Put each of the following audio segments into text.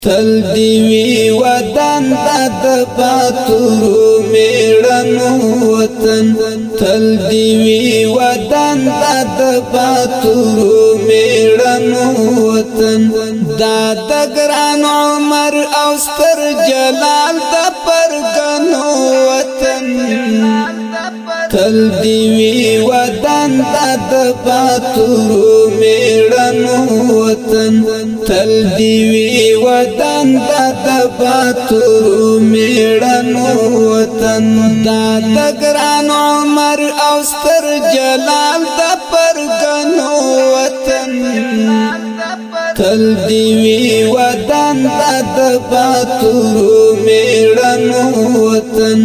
تل دیوی وطن د پاتورو میړنو وطن تل دیوی وطن د پاتورو میړنو وطن دا د ګران عمر او ستر جلال د پرګنو وطن تل دیوی وطن د پاتورو میړنو وطن تل دیوی وطن د پاتورو میړنو وطن دا د ګران عمر او ستر جلال د پرګنو وطن تل دیوی وطن د پاتورو میړنو وطن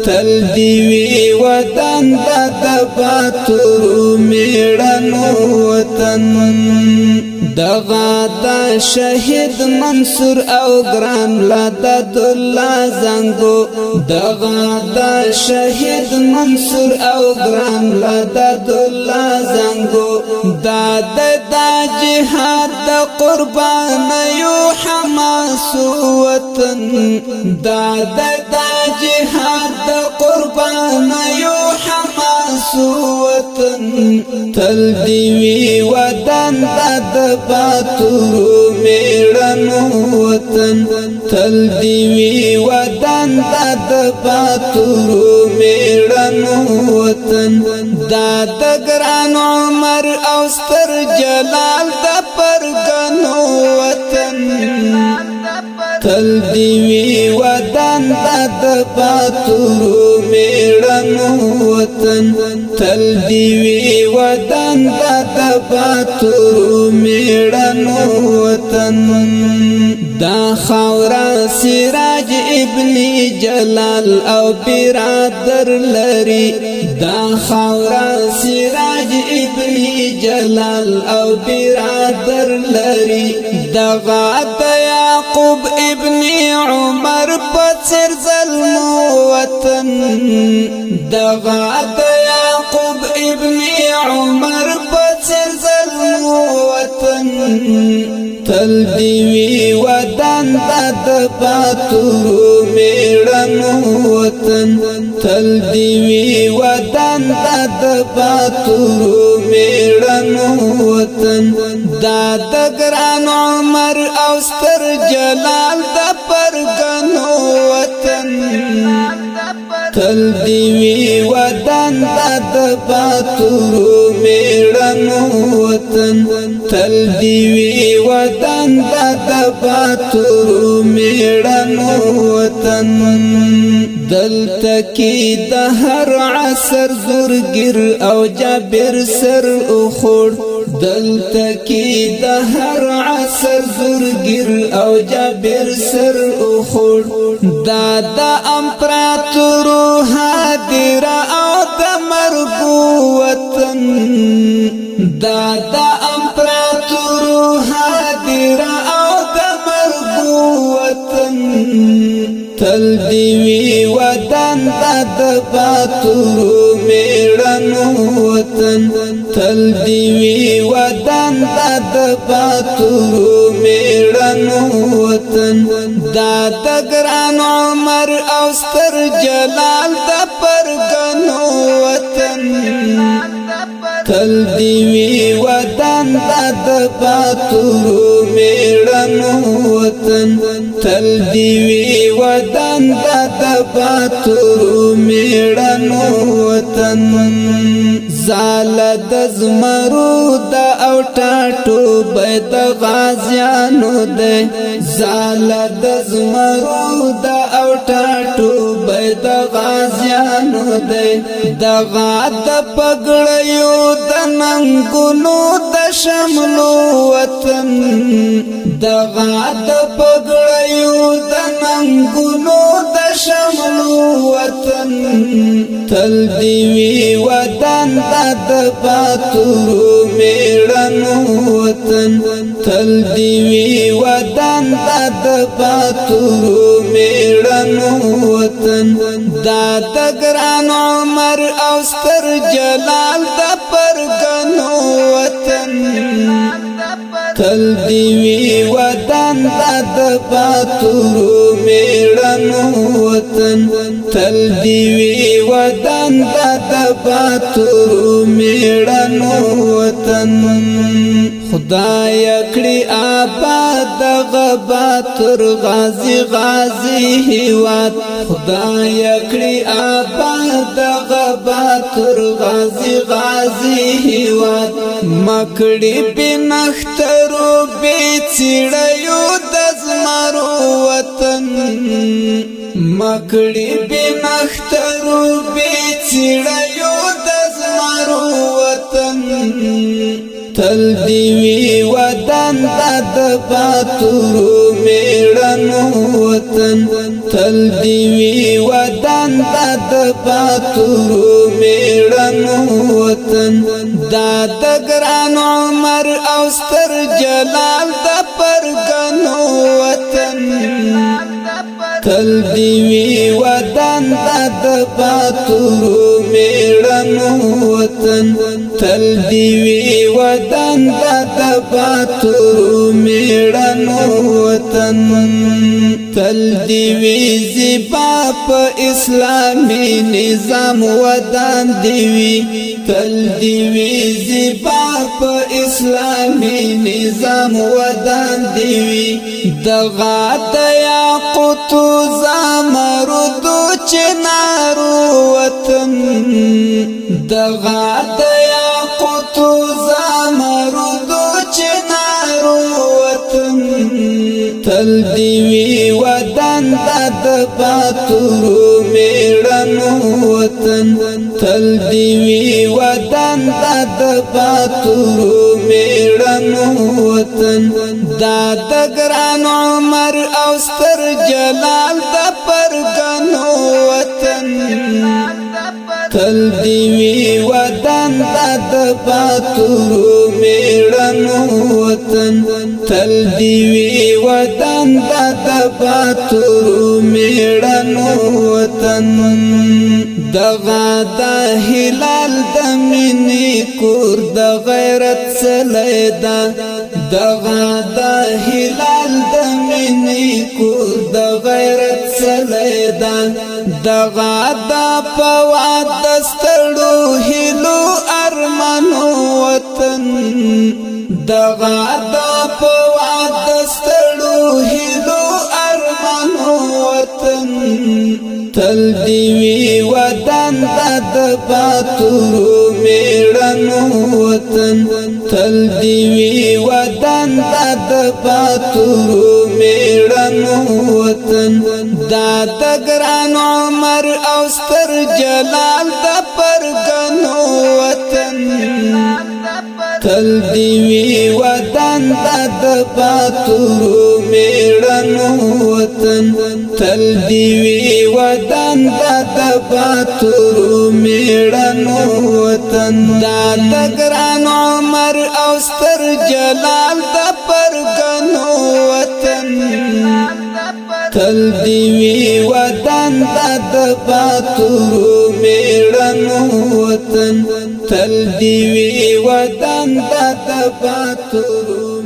تل دیوی وطن د پاتورو میړنو وطن دغا دا شهید منصور او گران لدد الله زنگو دغا دا شهید منصور او گران لدد الله زنگو دا جهاد دا قربان یو حماس وطن دا جهاد دا قربان یو حماس وطن تل دیوی وطن د پاتورو میړنو وطن تل دیوی وطن د پاتورو میړنو وطن دا د ګران عمر او ستر جلال د پرګنو وطن تل دیوی وطن د پاتورو میړنو وطن تل دیوی وطن د پاتورو میړنو وطن دا خاورا سراج ابن جلال او برادر لري دا خاورا سراج ابن جلال او برادر لري دغا د یعقوب ابن عمر پسر ظلم وطن دغا د یعقوب ابن عمر پسر ظلم وطن تل دیوی وطن د پاتورو میړنو وطن تل دیوی وطن د پاتورو میړنو وطن دا د ګران عمر او ستر جلال د پرګنو وطن تل دیوی وطن د پاتورو میړنو وطن تل دیوی وطن د پاتورو میړنو وطن دلته کې د هر عصر زورګر او جابر سر اخوړ دلته کې د هر عصر زورګر او جابر سر اخوړ دا د امپراتورو هادر او د مرګو وطن دا د امپراتورو هادر او د مرګو وطن تل دیوی وطن د پاتورو میړنو وطن تل دیوی وطن د پاتورو میړنو وطن دا د ګران عمر او ستر جلال د پرګنو وطن تل دیوی وطن د پاتورو میړنو وطن تل دیوی وطن د پاتورو میړنو وطن زال د زمرو د او ټاټو بيد غازیانو ده زال د زمرو د او ټاټو بيد غازیانو ده د غاد پګړیو د ننګونو د شملو وطن د غاد پګړیو د ننګونو د شملو وطن تل دیوی وطن د پاتورو میړنو وطن تل دیوی وطن د پاتورو میړنو وطن دا د ګران عمر او ستر جلال د پرګنو وطن تل دیوی وطن د پاتورو میړنو وطن تل دی وی وطن د پاتورو میړنو وطن خدای کړي آباد غباتر غازی غازی هیواد خدای کړي آباد غباتر غازی غازی هیواد مکړي بنخترو بیچړیو د زمرو وطن مکړي بنخترو بیچړیو د زمرو وطن تل دی وی وطن د پاتورو میړنو وطن تل دی وی وطن د پاتورو میړنو وطن دا د ګران عمر او ستر جلال د پرګنو وطن تل دی وی وطن د پاتورو میړنو وطن تل دی وی وطن د پاتورو میړنو وطن تل دی وی زیبا په اسلامي نظام ودان دی وی تل دی وی زیبا په اسلامي نظام ودان دی وی دغه د یاقوت زمردو چنارو وطن دغه د یاقوت زمردو چنارو وطن تل دی وی وطن د پاتورو میړنو وطن تل دی وی وطن د پاتورو میړنو وطن دا د ګران عمر او ستر جلال د پرګنو وطن تل دی وی وطن د پاتورو میړنو وطن تل دی وی وطن د پاتورو میړنو وطن دغه د هلال د مینې کور د غیرت سلیدا دغه د هلال د مینې کور د غیرت سلیدا دغه د پواد دستړو هلو ارمانو وطن دغه د پواد دستړو هلو ارمانو وطن تل دی وی وطن د پاتورو میړنو وطن تل دی وی وطن د پاتورو میړنو وطن دا د ګران عمر او ستر جلال د پرګنو وطن تل دی وی وطن د پاتورو میړنو وطن تل دی وی وطن د پاتورو میړنو وطن دا د ګران عمر او ستر جلال د پرګنو وطن تل دی وی وطن د پاتورو میړنو وطن تل دی وی وطن د پاتورو